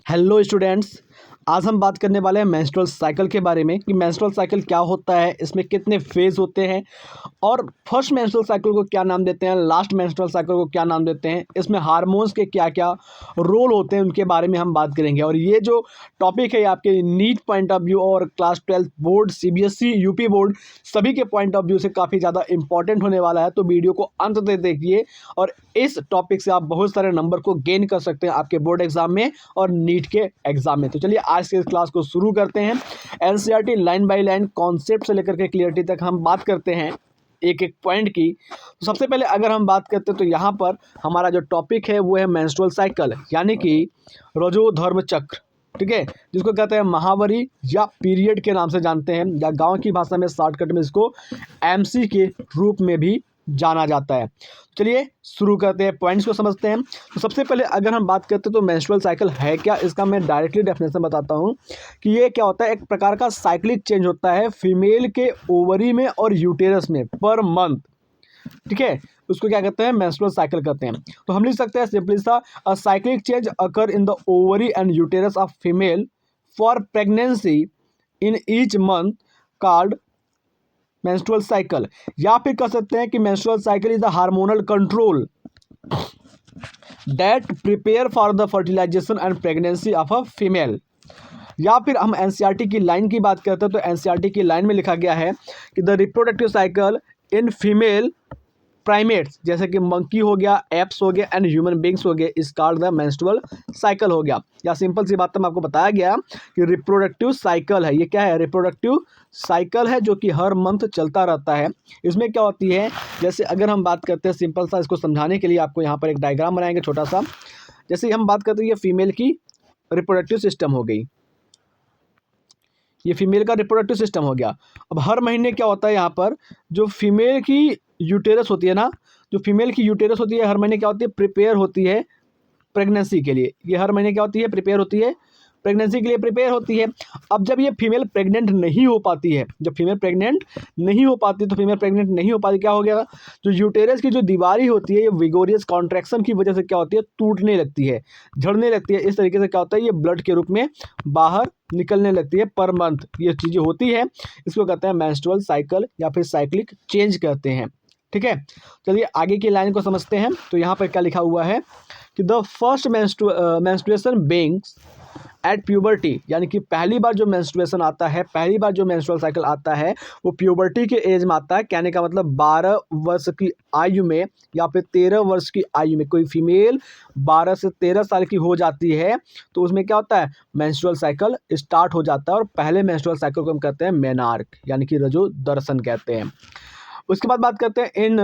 Hello students, आज हम बात करने वाले हैं मेंस्ट्रुअल साइकिल के बारे में कि मेंस्ट्रुअल साइकिल क्या होता है, इसमें कितने फेज होते हैं और फर्स्ट मेंस्ट्रुअल साइकिल को क्या नाम देते हैं, लास्ट मेंस्ट्रुअल साइकिल को क्या नाम देते हैं, इसमें हार्मोन्स के क्या क्या रोल होते हैं उनके बारे में हम बात करेंगे। और ये जो टॉपिक है आपके नीट पॉइंट ऑफ व्यू और class 12 board, CBSE, UP board सभी के पॉइंट ऑफ व्यू से काफ़ी ज़्यादा इंपॉर्टेंट होने वाला है। तो वीडियो को अंत तक देखिए और इस टॉपिक से आप बहुत सारे नंबर को गेन कर सकते हैं आपके बोर्ड एग्जाम में और नीट के एग्जाम में। तो चलिए आज के इस क्लास को शुरू करते हैं। NCERT line by line concept से लेकर के क्लियरिटी तक हम बात करते हैं एक एक पॉइंट की। तो सबसे पहले अगर हम बात करते हैं तो यहाँ पर हमारा जो टॉपिक है वो है मेंस्ट्रुअल साइकिल, यानी कि रजोधर्म चक्र, ठीक है, जिसको कहते हैं महावरी या पीरियड के नाम से जानते हैं, या गांव की भाषा में शॉर्टकट में इसको एमसी के रूप में भी जाना जाता है। चलिए शुरू करते हैं, पॉइंट्स को समझते हैं। तो सबसे पहले अगर हम बात करते हैं तो मेंस्ट्रुअल साइकिल है क्या, इसका मैं डायरेक्टली डेफिनेशन बताता हूँ कि ये क्या होता है। एक प्रकार का साइक्लिक चेंज होता है फीमेल के ओवरी में और यूटेरस में पर मंथ, ठीक है, उसको क्या कहते हैं, मेंस्ट्रुअल साइकिल कहते हैं। तो हम लिख सकते हैं सिंपली सा, a cyclic change occur in the ovary and uterus of female for pregnancy in each month called menstrual cycle. या फिर कह सकते हैं कि menstrual cycle is the hormonal control that prepare for the fertilisation and pregnancy of a female. या फिर हम NCERT की लाइन की बात करते हैं तो एनसीईआरटी की लाइन में लिखा गया है कि the reproductive cycle in female primates, जैसे कि मंकी हो गया, एप्स हो गया एंड ह्यूमन बींग्स हो गए, इस कॉल्ड द मेंस्ट्रुअल साइकिल हो गया। या सिंपल सी बात में आपको बताया गया कि रिप्रोडक्टिव साइकिल है, ये क्या है, रिप्रोडक्टिव साइकिल है जो कि हर मंथ चलता रहता है। इसमें क्या होती है, जैसे अगर हम बात करते हैं सिंपल सा, इसको समझाने के लिए आपको यहाँ पर एक डायग्राम बनाएंगे छोटा सा। जैसे हम बात करते हैं ये फीमेल की रिप्रोडक्टिव सिस्टम हो गई, ये फीमेल का रिप्रोडक्टिव सिस्टम हो गया। अब हर महीने क्या होता है, यहाँ पर जो फीमेल की यूटेरस होती है ना, जो फीमेल की यूटेरस होती है हर महीने क्या होती है, प्रिपेयर होती है प्रेगनेंसी के लिए। ये हर महीने क्या होती है, प्रिपेयर होती है प्रेगनेंसी के लिए, प्रिपेयर होती है। अब जब ये फीमेल प्रेग्नेंट नहीं हो पाती है, जब फीमेल प्रेग्नेंट नहीं हो पाती, तो फीमेल प्रेग्नेंट नहीं हो पाती क्या हो गया, जो यूटेरस की जो दीवारी होती है ये विगोरियस कॉन्ट्रैक्शन की वजह से क्या होती है, टूटने लगती है, झड़ने लगती है। इस तरीके से क्या होता है, ये ब्लड के रूप में बाहर निकलने लगती है पर मंथ, ये चीज़ें होती है। इसको कहते हैं मेंस्ट्रुअल साइकिल या फिर साइक्लिक चेंज कहते हैं, ठीक है। चलिए आगे की लाइन को समझते हैं। तो यहाँ पर क्या लिखा हुआ है कि the first menstruation beings at puberty, यानी कि पहली बार जो मेंस्ट्रुएशन आता है, पहली बार जो मेंस्ट्रुअल साइकिल आता है वो प्यूबर्टी के एज में आता है। कहने का मतलब 12 वर्ष की आयु में या फिर 13 वर्ष की आयु में कोई फीमेल 12 से 13 साल की हो जाती है तो उसमें क्या होता है, मेंस्ट्रुअल साइकिल स्टार्ट हो जाता है। और पहले मेंस्ट्रुअल साइकिल को हम कहते हैं मेनार्क, यानी कि रजो दर्शन कहते हैं। उसके बाद बात करते हैं in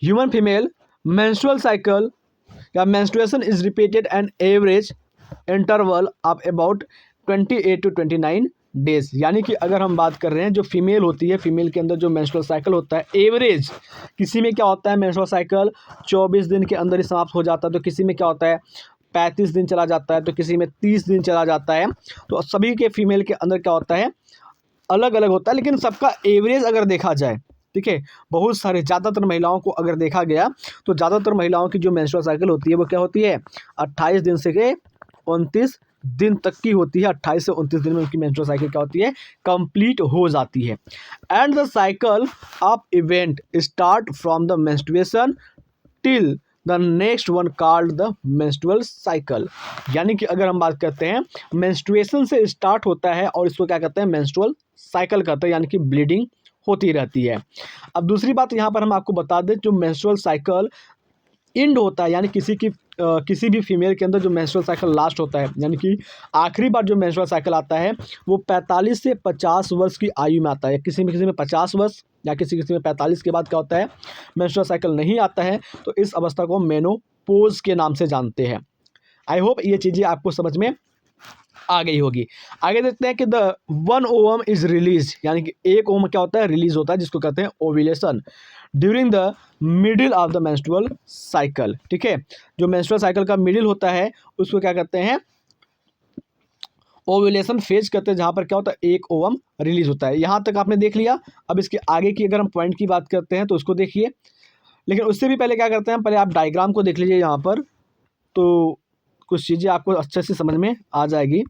human female menstrual cycle या menstruation is repeated an average interval of about 28 to 29 days. यानी कि अगर हम बात कर रहे हैं जो फीमेल होती है, फीमेल के अंदर जो मेंस्ट्रुअल साइकिल होता है एवरेज, किसी में क्या होता है मेंस्ट्रुअल साइकिल 24 दिन के अंदर ही समाप्त हो जाता है, तो किसी में क्या होता है 35 दिन चला जाता है, तो किसी में 30 दिन चला जाता है। तो सभी के फीमेल के अंदर क्या होता है, अलग अलग होता है, लेकिन सबका एवरेज अगर देखा जाए, ठीक है, बहुत सारे ज़्यादातर महिलाओं को अगर देखा गया तो ज़्यादातर महिलाओं की जो मेंस्ट्रुअल साइकिल होती है वो क्या होती है, 28 दिन से 29 दिन तक की होती है। 28 से 29 दिन में उनकी मेंस्ट्रुअल साइकिल क्या होती है, कंप्लीट हो जाती है। And the cycle of event start from the menstruation till the next one called the menstrual cycle. यानी कि अगर हम बात करते हैं मेंस्ट्रुएशन से स्टार्ट होता है और इसको क्या कहते हैं, मेंस्ट्रुअल साइकिल कहते हैं, यानी कि ब्लीडिंग होती रहती है। अब दूसरी बात यहाँ पर हम आपको बता दें, जो मेंस्ट्रुअल साइकिल एंड होता है, यानी किसी भी फीमेल के अंदर जो मेंस्ट्रुअल साइकिल लास्ट होता है, यानी कि आखिरी बार जो मेंस्ट्रुअल साइकिल आता है वो 45 से 50 वर्ष की आयु में आता है। किसी में 50 वर्ष या किसी में 45 के बाद क्या होता है, मेंस्ट्रुअल साइकिल नहीं आता है, तो इस अवस्था को मेनोपॉज के नाम से जानते हैं। आई होप ये चीज़ें आपको समझ में आ गई होगी। आगे देखते हैं कि द 1 ओवम इज रिलीज, यानी कि एक ओवम क्या होता है, रिलीज होता है, जिसको कहते हैं ovulation during the middle of the menstrual cycle, ठीक है। जो मेंस्ट्रुअल साइकिल का मिडिल होता है उसको क्या कहते हैं, ओव्यूलेशन फेज कहते हैं, जहाँ पर क्या होता है एक ओवम रिलीज होता है। यहाँ तक आपने देख लिया। अब इसके आगे की अगर हम पॉइंट की बात करते हैं तो उसको देखिए, लेकिन उससे भी पहले क्या करते हैं, पहले आप डायग्राम को देख लीजिए यहाँ पर। तो कुछ चीज़ें आपको अच्छे से समझ में आ जाएगी।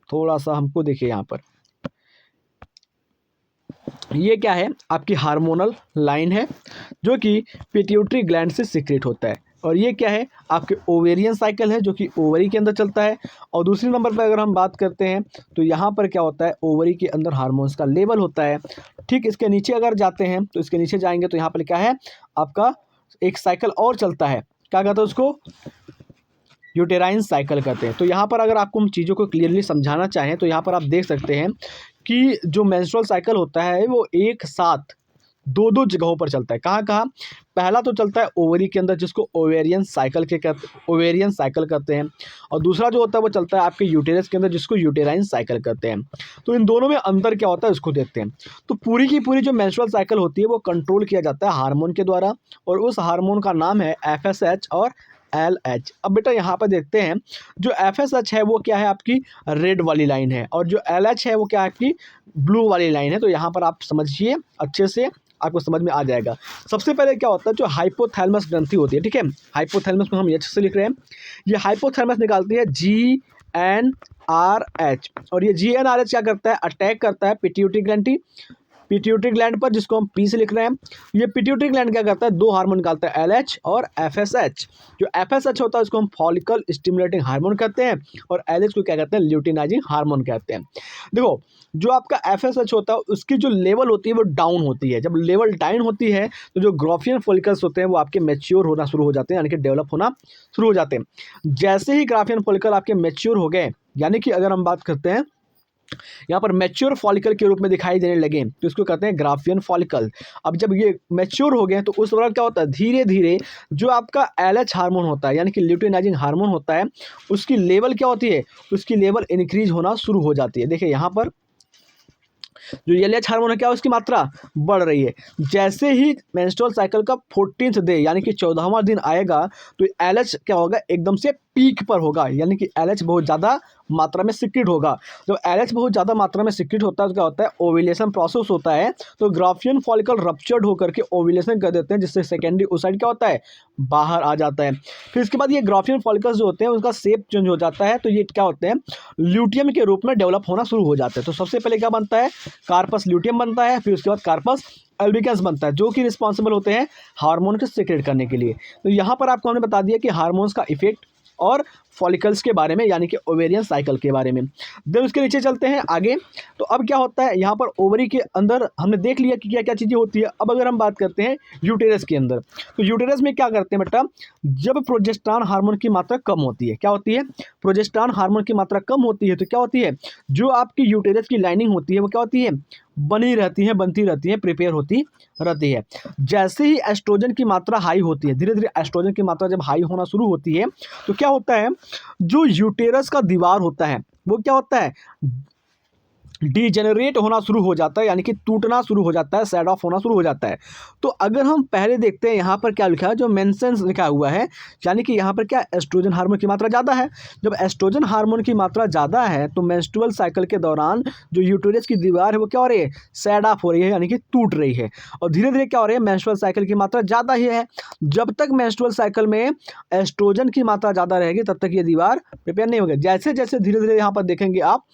थोड़ा सा हमको देखिए यहाँ पर, ये क्या है, आपकी हार्मोनल लाइन है जो कि पिट्यूटरी ग्लैंड से सीक्रेट होता है। और ये क्या है, आपके ओवेरियन साइकिल है जो कि ओवरी के अंदर चलता है। और दूसरे नंबर पर अगर हम बात करते हैं तो यहाँ पर क्या होता है, ओवरी के अंदर हार्मोन्स का लेवल होता है। ठीक इसके नीचे अगर जाते हैं तो इसके नीचे जाएंगे तो यहाँ पर क्या है, आपका एक साइकिल और चलता है, क्या कहते हैं उसको, यूटेराइन साइकिल कहते हैं। तो यहाँ पर अगर आपको हम चीज़ों को क्लियरली समझाना चाहें तो यहाँ पर आप देख सकते हैं कि जो मेंस्ट्रुअल साइकिल होता है वो एक साथ दो दो जगहों पर चलता है। कहाँ कहाँ, पहला तो चलता है ओवरी के अंदर जिसको ओवेरियन साइकिल कहते हैं, और दूसरा जो होता है वो चलता है आपके यूटेरस के अंदर जिसको यूटेराइन साइकिल कहते हैं। तो इन दोनों में अंतर क्या होता है उसको देखते हैं। तो पूरी की पूरी जो मेंस्ट्रुअल साइकिल होती है वो कंट्रोल किया जाता है हार्मोन के द्वारा, और उस हार्मोन का नाम है FSH और LH। अब बेटा यहाँ पर देखते हैं, जो FSH है वो क्या है, आपकी रेड वाली लाइन है, और जो LH है वो क्या है, आपकी ब्लू वाली लाइन है। तो यहाँ पर आप समझिए अच्छे से, आपको समझ में आ जाएगा। सबसे पहले क्या होता है, जो हाइपोथैलेमस ग्रंथि होती है, ठीक है, हाइपोथैलेमस को हम अच्छे से लिख रहे हैं। ये हाइपोथैलेमस निकालती है GnRH, और ये GnRH क्या करता है, अटैक करता है पिट्यूटरी ग्लैंड पर, जिसको हम P से लिख रहे हैं। ये पिट्यूटरी ग्लैंड क्या करता है, दो हार्मोन निकालता है, LH और FSH। जो FSH होता है उसको हम फॉलिकल स्टिमुलेटिंग हार्मोन कहते हैं, और LH को क्या कहते हैं, ल्यूटिनाइजिंग हार्मोन कहते हैं। देखो, जो आपका FSH होता है उसकी जो लेवल होती है वो डाउन होती है। जब लेवल डाउन होती है तो जो ग्राफियन फॉलिकल्स होते हैं वो आपके मैच्योर होना शुरू हो जाते हैं, यानी कि डेवलप होना शुरू हो जाते हैं। जैसे ही ग्राफियन फॉलिकल आपके मैच्योर हो गए, यानी कि अगर हम बात करते हैं यहाँ पर मैच्योर फॉलिकल के रूप में दिखाई देने लगे तो इसको कहते हैं ग्राफियन फॉलिकल। अब जब ये मैच्योर हो गए तो उस वक्त क्या होता है, धीरे धीरे जो आपका LH हार्मोन होता है, यानी कि ल्यूटिनाइजिंग हार्मोन होता है, उसकी लेवल क्या होती है, उसकी लेवल इंक्रीज होना शुरू हो जाती है। देखिए यहाँ पर जो LH हार्मोन है क्या, उसकी मात्रा बढ़ रही है। जैसे ही मेंस्ट्रुअल साइकिल का 14th डे यानी कि 14वां दिन आएगा तो LH क्या होगा, एकदम से पीक पर होगा, यानी कि LH बहुत ज़्यादा मात्रा में सिक्रेट होगा। जब LH बहुत ज़्यादा मात्रा में सिक्रेट होता है तो क्या होता है, ओव्यूलेशन प्रोसेस होता है। तो ग्राफियन फॉलिकल रप्चर्ड होकर के ओव्यूलेशन कर देते हैं, जिससे सेकेंडरी ओसाइट क्या होता है, बाहर आ जाता है। फिर इसके बाद ये ग्राफियन फॉलिकल्स जो होते हैं उनका शेप चेंज हो जाता है, तो ये क्या होते हैं, ल्यूटियम के रूप में डेवलप होना शुरू हो जाते हैं। तो सबसे पहले क्या बनता है, कार्पस ल्यूटियम बनता है, फिर उसके बाद कार्पस एल्बिकस बनता है, जो कि रिस्पॉन्सिबल होते हैं हार्मोन को सीक्रेट करने के लिए। तो यहाँ पर आपको हमने बता दिया कि हार्मोन्स का इफेक्ट और फॉलिकल्स के बारे में, यानी कि ओवेरियन साइकिल के बारे में। देन उसके नीचे चलते हैं आगे। तो अब क्या होता है, यहाँ पर ओवरी के अंदर हमने देख लिया कि क्या क्या चीज़ें होती है। अब अगर हम बात करते हैं यूटेरस के अंदर, तो यूटेरस में क्या करते हैं बेटा, जब प्रोजेस्टेरॉन हार्मोन की मात्रा कम होती है, क्या होती है, प्रोजेस्टेरॉन हार्मोन की मात्रा कम होती है, तो क्या होती है, जो आपकी यूटेरस की लाइनिंग होती है वो क्या होती है, बनती रहती है, प्रिपेयर होती रहती है। जैसे ही एस्ट्रोजन की मात्रा हाई होती है, धीरे धीरे एस्ट्रोजन की मात्रा जब हाई होना शुरू होती है तो क्या होता है, जो यूटेरस का दीवार होता है वो क्या होता है, डीजेनरेट होना शुरू हो जाता है, यानी कि टूटना शुरू हो जाता है, सेड ऑफ होना शुरू हो जाता है। तो अगर हम पहले देखते हैं यहाँ पर क्या लिखा है, जो मेंशंस लिखा हुआ है, यानी कि यहाँ पर क्या, एस्ट्रोजन हार्मोन की मात्रा ज़्यादा है। जब एस्ट्रोजन हार्मोन की मात्रा ज़्यादा है तो मेंस्ट्रुअल साइकिल के दौरान जो यूटेरस की दीवार है वो क्या हो रही है, सेड ऑफ हो रही है, यानी कि टूट रही है। और धीरे धीरे क्या हो रही है, मेंस्ट्रुअल साइकिल की मात्रा ज़्यादा ही है। जब तक मेंस्ट्रुअल साइकिल में एस्ट्रोजन की मात्रा ज़्यादा रहेगी तब तक ये दीवार प्रिपेयर नहीं होगी। जैसे जैसे धीरे धीरे यहाँ पर देखेंगे आप,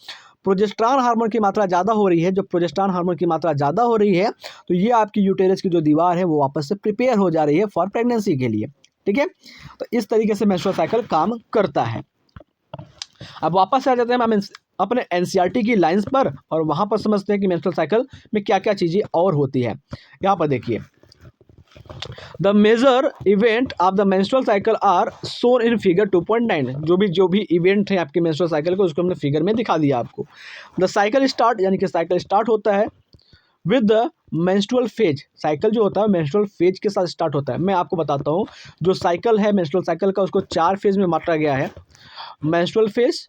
प्रोजेस्टेरॉन हार्मोन की मात्रा ज़्यादा हो रही है, जब प्रोजेस्टेरॉन हार्मोन की मात्रा ज़्यादा हो रही है तो ये आपकी यूटेरस की जो दीवार है वो वापस से प्रिपेयर हो जा रही है फॉर प्रेगनेंसी के लिए। ठीक है, तो इस तरीके से मेंस्ट्रुअल साइकिल काम करता है। अब वापस आ जाते हैं हम अपने NCERT की लाइंस पर, और वहाँ पर समझते हैं कि मेंस्ट्रुअल साइकिल में क्या क्या चीज़ें और होती है। यहाँ पर देखिए, the major event of the menstrual cycle are shown in figure 2.9। जो भी इवेंट है आपके मेंस्ट्रुअल साइकिल को उसको हमने फिगर में दिखा दिया आपको। द साइकिल स्टार्ट, यानी कि साइकिल स्टार्ट होता है with the menstrual phase. Cycle जो होता है मेंस्ट्रुअल फेज के साथ स्टार्ट होता है। मैं आपको बताता हूँ, जो साइकिल है मेंस्ट्रुअल साइकिल का उसको 4 फेज में बांटा गया है। मेंस्ट्रुअल फेज,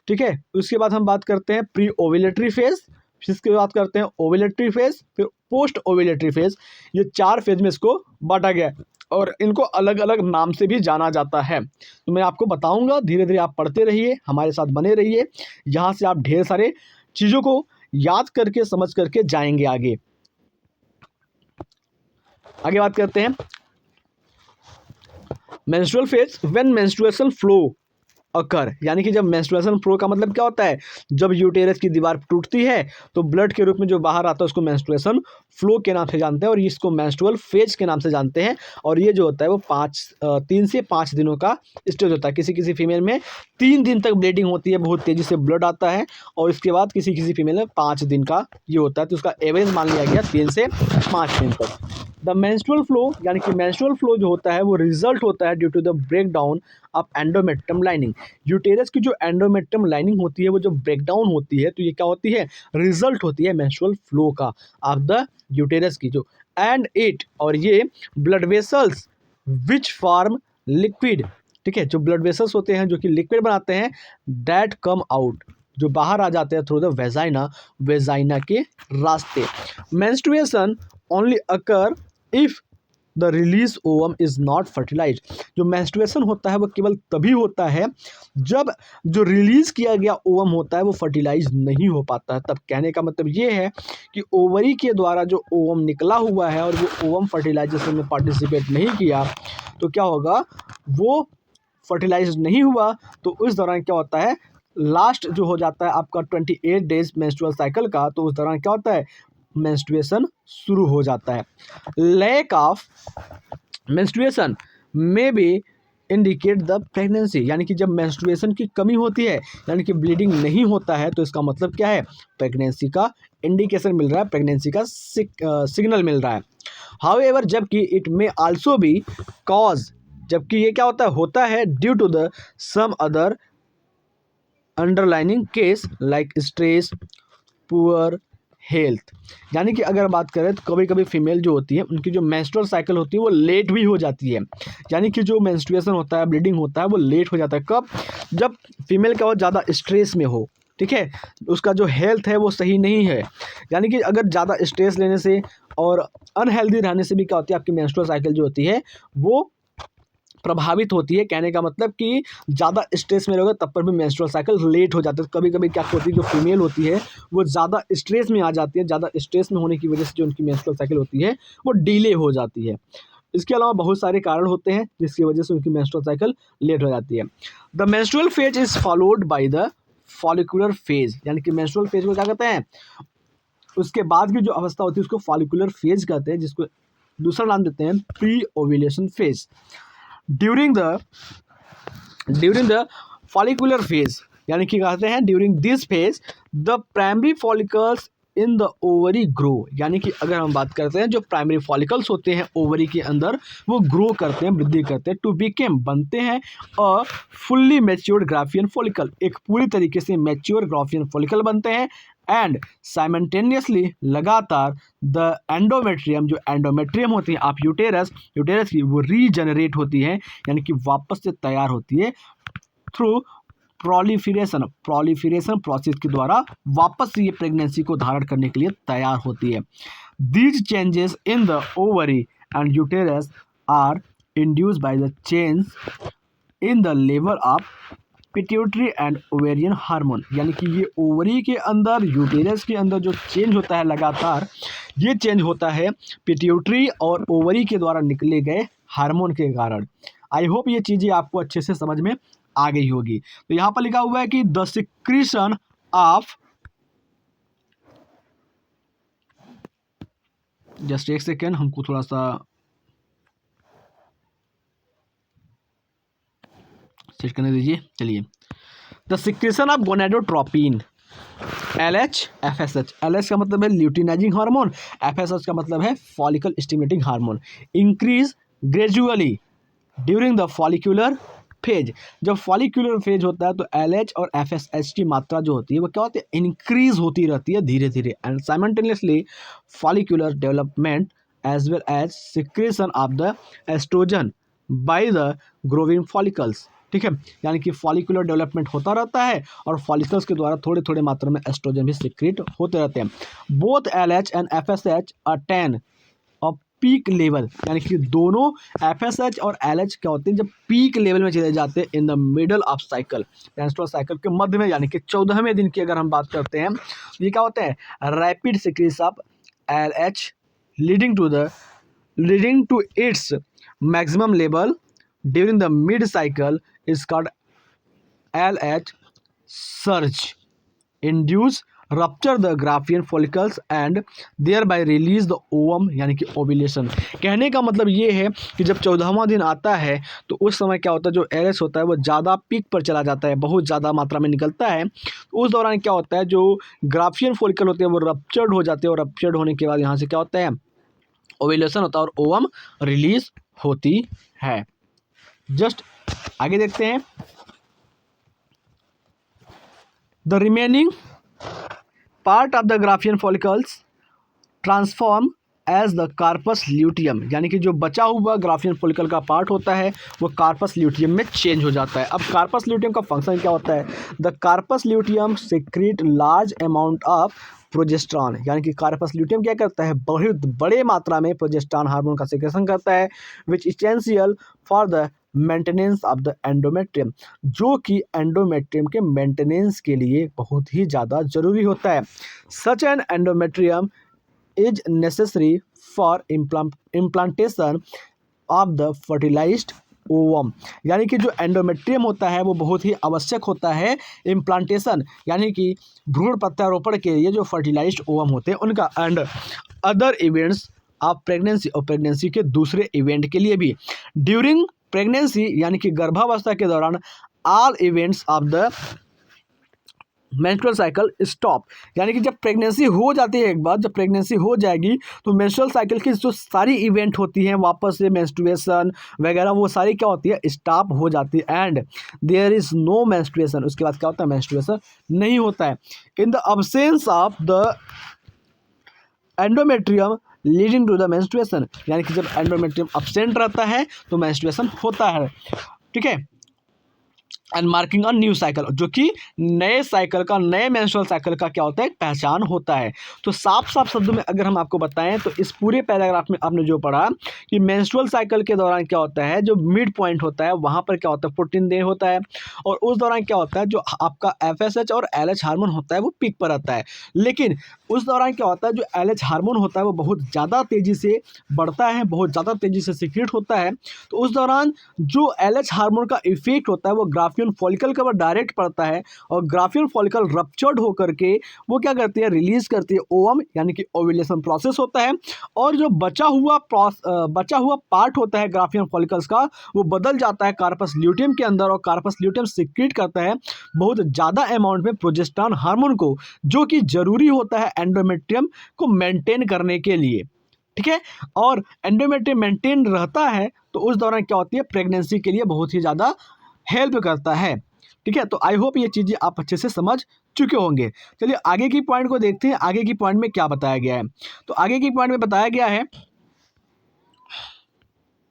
ठीक है, उसके बाद हम बात करते हैं प्री ओव्यूलेटरी फेज, फिर इसके बाद करते हैं ओव्यूलेटरी फेज, फिर पोस्ट ओव्यूलेटरी फेज। ये 4 फेज में इसको बांटा गया है और इनको अलग अलग नाम से भी जाना जाता है। तो मैं आपको बताऊंगा, धीरे धीरे आप पढ़ते रहिए, हमारे साथ बने रहिए, यहाँ से आप ढेर सारे चीज़ों को याद करके समझ करके जाएंगे आगे। आगे बात करते हैं menstrual phase, when menstruation flow occur, यानी कि जब मेंस्ट्रुएशन फ्लो का मतलब क्या होता है, जब यूटेरस की दीवार टूटती है तो ब्लड के रूप में जो बाहर आता है उसको मेंस्ट्रुएशन फ्लो के नाम से जानते हैं और इसको मेंस्ट्रुअल फेज के नाम से जानते हैं। और ये जो होता है वो 3 से 5 दिनों का स्टेज होता है। किसी किसी फीमेल में 3 दिन तक ब्लीडिंग होती है, बहुत तेज़ी से ब्लड आता है, और इसके बाद किसी किसी फीमेल में 5 दिन का ये होता है, तो उसका एवरेज मान लिया गया 3 से 5 दिन तक। द मेंस्ट्रुअल फ्लो, यानी कि मेंस्ट्रुअल फ्लो जो होता है वो रिजल्ट होता है due to the break down of endometrium lining. Uterus की जो एंडोमेट्रियम लाइनिंग होती है वो जो ब्रेक डाउन होती है, तो ये क्या होती है, रिजल्ट होती है मेंस्ट्रुअल फ्लो का ऑफ द यूटेरस की जो, एंड इट, और ये blood vessels which form liquid, ठीक है, जो ब्लड वेसल्स होते हैं जो कि लिक्विड बनाते हैं, दैट कम आउट, जो बाहर आ जाते हैं थ्रू द वेजाइना, वेजाइना के रास्ते। Menstruation only occur if the release ovum is not fertilise. जो मेंस्ट्रुएशन होता है वो केवल तभी होता है जब जो रिलीज किया गया ओवम होता है वो फर्टिलाइज नहीं हो पाता है। तब कहने का मतलब ये है कि ओवरी के द्वारा जो ओवम निकला हुआ है और वो ओवम फर्टिलाइजेशन में पार्टिसिपेट नहीं किया तो क्या होगा, वो फर्टिलाइज नहीं हुआ, तो उस दौरान क्या होता है, लास्ट जो हो जाता है आपका 28 डेज मेंस्ट्रुअल साइकिल का, तो उस दौरान क्या होता है, मेंस्ट्रुएशन शुरू हो जाता है। Lack of menstruation may be indicate the pregnancy, यानी कि जब मेंस्ट्रुएशन की कमी होती है यानी कि ब्लीडिंग नहीं होता है तो इसका मतलब क्या है, प्रेगनेंसी का इंडिकेशन मिल रहा है, प्रेगनेंसी का सिग्नल मिल रहा है। हाउएवर, जबकि it may also be cause, जबकि ये क्या होता है due to the some other underlining case like stress, poor health. यानी कि अगर बात करें तो कभी कभी फीमेल जो होती है उनकी जो मेंस्ट्रुअल साइकिल होती है वो लेट भी हो जाती है, यानी कि जो मेंस्ट्रुएशन होता है, ब्लीडिंग होता है, वो लेट हो जाता है। कब, जब फीमेल का वो ज़्यादा स्ट्रेस में हो, ठीक है, उसका जो हेल्थ है वो सही नहीं है, यानी कि अगर ज़्यादा स्ट्रेस लेने से और अनहेल्दी रहने से भी क्या होती है, आपकी मेंस्ट्रुअल साइकिल जो होती है वो प्रभावित होती है। कहने का मतलब कि ज़्यादा स्ट्रेस में रहोगे तब पर भी मेंस्ट्रुअल साइकिल लेट हो जाता है। कभी कभी क्या होती है, जो फीमेल होती है वो ज़्यादा स्ट्रेस में आ जाती है, ज़्यादा स्ट्रेस में होने की वजह से जो उनकी मेंस्ट्रुअल साइकिल होती है वो डिले हो जाती है। इसके अलावा बहुत सारे कारण होते हैं जिसकी वजह से उनकी मेंस्ट्रुअल साइकिल लेट हो जाती है। The menstrual phase is followed by the follicular phase, यानी कि मेंस्ट्रुअल फेज को क्या कहते हैं, उसके बाद की जो अवस्था होती है उसको फॉलिकुलर फेज कहते हैं, जिसको दूसरा नाम देते हैं pre ovulation phase. During the follicular phase, यानी कि कहते हैं during this phase the primary follicles in the ovary grow, यानी कि अगर हम बात करते हैं जो प्राइमरी फॉलिकल्स होते हैं ओवरी के अंदर वो ग्रो करते हैं, वृद्धि करते हैं, टू बिकेम बनते हैं a fully matured Graafian follicle, एक पूरी तरीके से मैच्योर ग्राफियन फॉलिकल बनते हैं। एंड साइमल्टेनियसली, लगातार, द एंडोमेट्रियम, जो एंडोमेट्रियम होती है आप यूटेरस की, वो रीजनरेट होती है, यानी कि वापस से तैयार होती है थ्रू प्रोलिफरेशन प्रोसेस के द्वारा वापस से ये प्रेगनेंसी को धारण करने के लिए तैयार होती है। These changes in the ovary and uterus are induced by the change in the level of pituitary and ovarian hormone, यानी कि ये ओवरी के अंदर, यूटेरस के अंदर जो चेंज होता है लगातार, ये चेंज होता है पिट्यूटरी और ओवरी के द्वारा निकले गए हार्मोन के कारण। आई होप ये चीज़ें आपको अच्छे से समझ में आ गई होगी। तो यहाँ पर लिखा हुआ है कि द सिक्रीशन ऑफ, जस्ट एक सेकेंड हमको थोड़ा सा सेट करने दीजिए। चलिए, the secretion of gonadotropin, LH FSH, LH का मतलब है ल्यूटिनाइजिंग हार्मोन, FSH का मतलब है follicle stimulating hormone, increase gradually during the follicular phase. जब फॉलिकुलर फेज होता है तो LH और FSH की मात्रा जो होती है वो क्या होती है, इंक्रीज होती रहती है धीरे धीरे। And simultaneously follicular development as well as secretion of the oestrogen by the growing follicles, ठीक है, यानी कि फॉलिकुलर डेवलपमेंट होता रहता है और फॉलिकल्स के द्वारा थोड़े थोड़े मात्रा में एस्ट्रोजन भी सिक्रेट होते रहते हैं। Both LH and FSH attain a peak level, यानी कि दोनों FSH और LH क्या होते हैं, जब पीक लेवल में चले जाते हैं in the middle of cycle, menstrual cycle के मध्य में, यानी कि 14वें दिन की अगर हम बात करते हैं, ये क्या होते हैं, rapid secretion of LH leading to its maximum level during the mid cycle is called LH surge induce rupture the Graafian follicles and thereby release the ovum यानी कि ओव्यूलेशन। कहने का मतलब ये है कि जब 14वां दिन आता है तो उस समय क्या होता है, जो LH होता है वो ज़्यादा पीक पर चला जाता है, बहुत ज़्यादा मात्रा में निकलता है। उस दौरान क्या होता है, जो ग्राफियन फॉलिकल होते हैं वो रप्चर्ड हो जाते हैं और रप्चर्ड होने के बाद यहाँ से क्या होता है, ओव्यूलेशन होता है और ओवम रिलीज होती है। जस्ट आगे देखते हैं। The remaining part of the Graafian follicles transform as the corpus luteum, यानी कि जो बचा हुआ ग्राफियन फॉलिकल का पार्ट होता है वो कार्पस ल्यूटियम में चेंज हो जाता है। अब कार्पस ल्यूटियम का फंक्शन क्या होता है, the corpus luteum secrete large amount of progesterone, यानी कि कार्पस ल्यूटियम क्या करता है, बहुत बड़े मात्रा में प्रोजेस्टेरॉन हार्मोन का सीक्रेशन करता है, which essential for the maintenance of the endometrium, जो कि एंडोमेट्रियम के मेंटेनेंस के लिए बहुत ही ज़्यादा जरूरी होता है। Such an endometrium is necessary for implantation of the fertilised ovum, यानी कि जो एंडोमेट्रियम होता है वो बहुत ही आवश्यक होता है इम्प्लांटेशन, यानी कि भ्रूण प्रत्यारोपण के लिए जो फर्टिलाइज्ड ओवम होते हैं उनका, and other events of pregnancy, और प्रेगनेंसी के दूसरे इवेंट के लिए भी। ड्यूरिंग प्रेगनेंसी यानी कि गर्भावस्था के दौरान all events of the menstrual cycle stop, यानी कि जब प्रेगनेंसी हो जाती है, एक बार जब प्रेगनेंसी हो जाएगी तो मेंस्ट्रुअल साइकिल की जो सारी इवेंट होती हैं वापस से मेंस्ट्रुएशन वगैरह वो सारी क्या होती है, स्टॉप हो जाती है। And there is no menstruation, उसके बाद क्या होता है, मेंस्ट्रुएशन नहीं होता है। In the absence of the endometrium leading to the menstruation, यानी कि जब एंडोमेट्रियम अब्सेंट रहता है तो मेंस्ट्रुएशन होता है। ठीक है। And marking a new cycle, जो कि नए साइकिल का, नए मेंस्ट्रुअल साइकिल का क्या होता है, पहचान होता है। तो साफ साफ शब्दों में अगर हम आपको बताएं तो इस पूरे पैराग्राफ में आपने जो पढ़ा कि मेंस्ट्रुअल साइकिल के दौरान क्या होता है, जो मिड पॉइंट होता है वहाँ पर क्या होता है 14 डे होता है, और उस दौरान क्या होता है, जो आपका FSH और LH हार्मोन होता है वो पीक पर रहता है। लेकिन उस दौरान क्या होता है, जो LH हार्मोन होता है वो बहुत ज़्यादा तेज़ी से बढ़ता है, बहुत ज़्यादा तेज़ी से सीक्रेट होता है। तो उस दौरान जो LH हार्मोन का इफेक्ट होता है वो ग्राफियन फॉलिकल के ऊपर डायरेक्ट पड़ता है, और ग्राफियन फॉलिकल रप्चर्ड होकर के वो क्या करती है, रिलीज करती है ओवम, यानी कि ओव्यूलेशन प्रोसेस होता है। और जो बचा हुआ पार्ट होता है ग्राफियन फॉलिकल्स का वो बदल जाता है कार्पस ल्यूटियम के अंदर, और कार्पस ल्यूटियम सीक्रेट करता है बहुत ज़्यादा अमाउंट में प्रोजेस्टेरॉन हार्मोन को, जो कि जरूरी होता है एंडोमेट्रियम को मेंटेन करने के लिए। ठीक है। और एंडोमेट्रियम मेंटेन रहता है तो उस दौरान क्या होती है, प्रेगनेंसी के लिए बहुत ही ज़्यादा हेल्प करता है। ठीक है। तो आई होप ये चीज़ें आप अच्छे से समझ चुके होंगे। चलिए आगे की पॉइंट को देखते हैं, आगे की पॉइंट में क्या बताया गया है। तो आगे की पॉइंट में बताया गया है,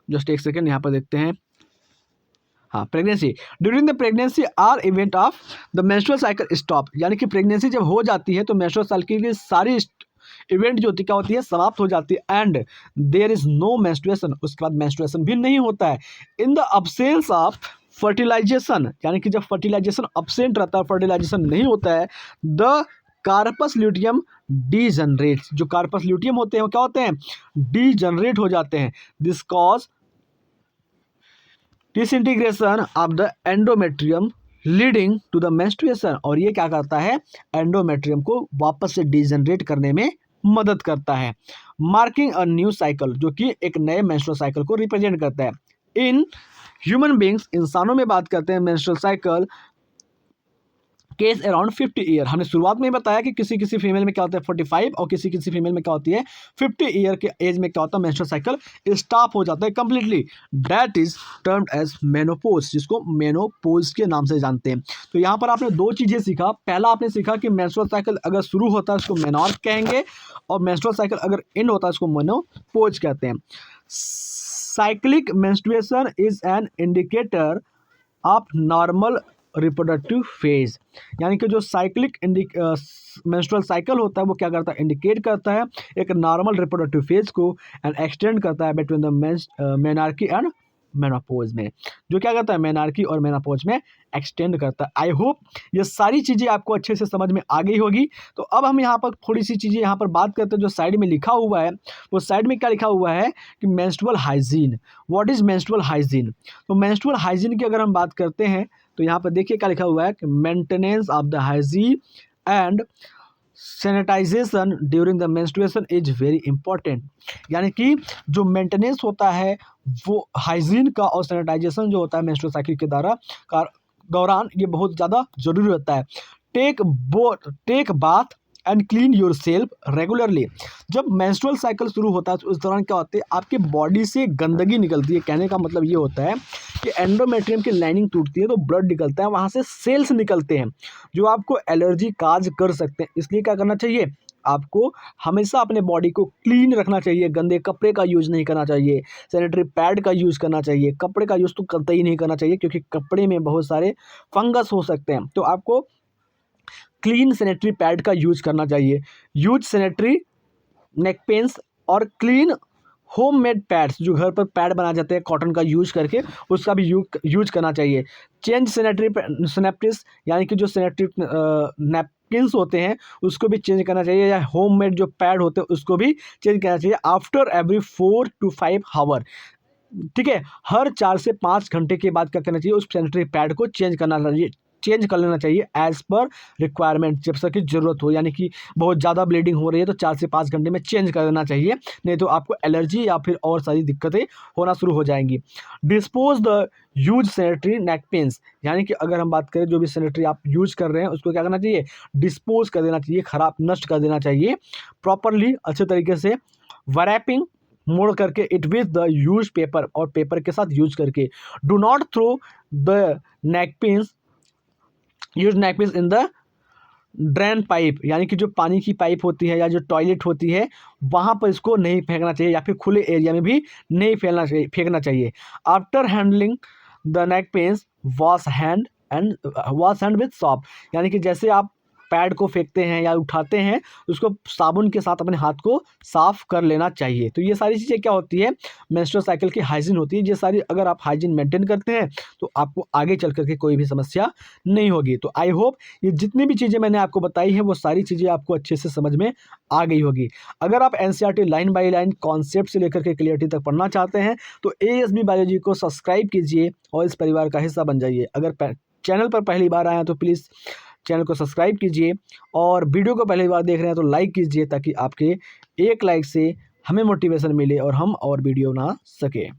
जस्ट एक सेकेंड यहाँ पर देखते हैं। हाँ, pregnancy, during the pregnancy are event of the menstrual cycle stop, यानी कि प्रेगनेंसी जब हो जाती है तो मेंस्ट्रुअल साइकिल की सारी इवेंट जो होती क्या होती है, समाप्त हो जाती है। And there is no menstruation, उसके बाद मेंस्ट्रुएशन भी नहीं होता है। In the absence of fertilisation, यानी कि जब फर्टिलाइजेशन अब्सेंट रहता है, फर्टिलाइजेशन नहीं होता है, द कार्पस ल्यूटियम डीजनरेट, जो कार्पस ल्यूटियम होते हैं वो क्या होते हैं, डीजनरेट हो जाते हैं। This cause disintegration of the endometrium leading to the menstruation, और ये क्या करता है, एंडोमेट्रियम को वापस से डीजनरेट करने में मदद करता है। मार्किंग अ न्यू साइकिल, जो कि एक नए मेंस्ट्रुअल साइकिल को रिप्रेजेंट करता है। इन ह्यूमन बींग्स, इंसानों में बात करते हैं, menstrual cycle case around 50 year, हमने शुरुआत में ही बताया कि किसी किसी फीमेल में क्या होता है 45 और किसी किसी फीमेल में क्या होती है 50 ईयर के एज में क्या होता है, मेंस्ट्रुअल साइकिल स्टॉप हो जाता है completely. That is termed as menopause, जिसको मेनोपोज के नाम से जानते हैं। तो यहाँ पर आपने दो चीज़ें सीखा। पहला आपने सीखा कि मेंस्ट्रुअल साइकिल अगर शुरू होता है उसको मेनॉर्क कहेंगे, और मेंस्ट्रुअल साइकिल अगर एंड होता है उसको मेनोपोज कहते हैं। Cyclic menstruation is an indicator of normal reproductive phase, यानी कि जो साइक्लिक मेंस्ट्रुअल साइकिल होता है वो क्या करता है, इंडिकेट करता है एक नॉर्मल रिप्रोडक्टिव फेज को, एंड एक्सटेंड करता है between the menarche and menopause में, जो क्या करता है मेनार्की और मेनोपॉज में एक्सटेंड करता है। आई होप ये सारी चीज़ें आपको अच्छे से समझ में आ गई होगी। तो अब हम यहाँ पर थोड़ी सी चीज़ें यहाँ पर बात करते हैं, जो साइड में लिखा हुआ है वो साइड में क्या लिखा हुआ है कि menstrual hygiene. What is menstrual hygiene? तो मेंस्ट्रुअल हाइजीन की अगर हम बात करते हैं तो यहाँ पर देखिए क्या लिखा हुआ है कि maintenance of the hygiene and sanitization during the menstruation is very important. यानी कि जो मेंटेनेंस होता है वो हाइजीन का और सैनिटाइजेशन जो होता है मेंस्ट्रुअल साइकिल के दौरान ये बहुत ज़्यादा जरूरी होता है। Take bath and clean your self regularly. जब मेंस्ट्रुअल साइकिल शुरू होता है तो उस दौरान क्या होता है, आपके बॉडी से गंदगी निकलती है। कहने का मतलब ये होता है कि एंडोमेट्रियम की लाइनिंग टूटती है तो ब्लड निकलता है, वहाँ से सेल्स निकलते हैं जो आपको एलर्जी काज कर सकते हैं। इसलिए क्या करना चाहिए, आपको हमेशा अपने बॉडी को क्लीन रखना चाहिए। गंदे कपड़े का यूज़ नहीं करना चाहिए, सैनिटरी पैड का यूज़ करना चाहिए। कपड़े का यूज़ तो कतई नहीं करना चाहिए क्योंकि कपड़े में बहुत सारे फंगस हो सकते हैं। तो आपको क्लीन सैनिटरी पैड का यूज करना चाहिए। यूज सैनिटरी नेक पेंस और क्लीन होममेड पैड्स, जो घर पर पैड बनाए जाते हैं कॉटन का यूज करके, उसका भी यूज करना चाहिए। चेंज सैनिटरी नैपकिन्स, यानी कि जो सैनिटरी नैपकिन्स होते हैं उसको भी चेंज करना चाहिए, या होममेड जो पैड होते हैं उसको भी चेंज करना चाहिए आफ्टर एवरी 4 to 5 आवर। ठीक है, हर 4 से 5 घंटे के बाद क्या करना चाहिए, उस सैनिटरी पैड को चेंज कर लेना चाहिए एज पर रिक्वायरमेंट, जब तक की ज़रूरत हो। यानी कि बहुत ज़्यादा ब्लीडिंग हो रही है तो 4 से 5 घंटे में चेंज कर देना चाहिए, नहीं तो आपको एलर्जी या फिर और सारी दिक्कतें होना शुरू हो जाएंगी। Dispose the use sanitary napkins, यानी कि अगर हम बात करें जो भी सैनिटरी आप यूज कर रहे हैं उसको क्या करना चाहिए, डिस्पोज कर देना चाहिए, खराब नष्ट कर देना चाहिए प्रॉपरली, अच्छे तरीके से वैरैपिंग मोड़ करके it with the use paper, और पेपर के साथ यूज करके। Do not throw the napkins use napkins in the drain pipe, यानी कि जो पानी की पाइप होती है या जो टॉयलेट होती है वहाँ पर इसको नहीं फेंकना चाहिए, या फिर खुले एरिया में भी नहीं फेंकना चाहिए। After handling the napkins wash hand with soap, यानी कि जैसे आप पैड को फेंकते हैं या उठाते हैं उसको साबुन के साथ अपने हाथ को साफ कर लेना चाहिए। तो ये सारी चीज़ें क्या होती है, मेंस्ट्रुअल साइकिल की हाइजीन होती है। ये सारी अगर आप हाइजीन मेंटेन करते हैं तो आपको आगे चल करके कोई भी समस्या नहीं होगी। तो आई होप ये जितनी भी चीज़ें मैंने आपको बताई हैं वो सारी चीज़ें आपको अच्छे से समझ में आ गई होगी। अगर आप NCERT line by line concept से लेकर के क्लियरिटी तक पढ़ना चाहते हैं तो एएसबी बायोलॉजी को सब्सक्राइब कीजिए और इस परिवार का हिस्सा बन जाइए। अगर चैनल पर पहली बार आए हैं तो प्लीज़ चैनल को सब्सक्राइब कीजिए, और वीडियो को पहली बार देख रहे हैं तो लाइक कीजिए, ताकि आपके एक लाइक से हमें मोटिवेशन मिले और हम और वीडियो बना सकें।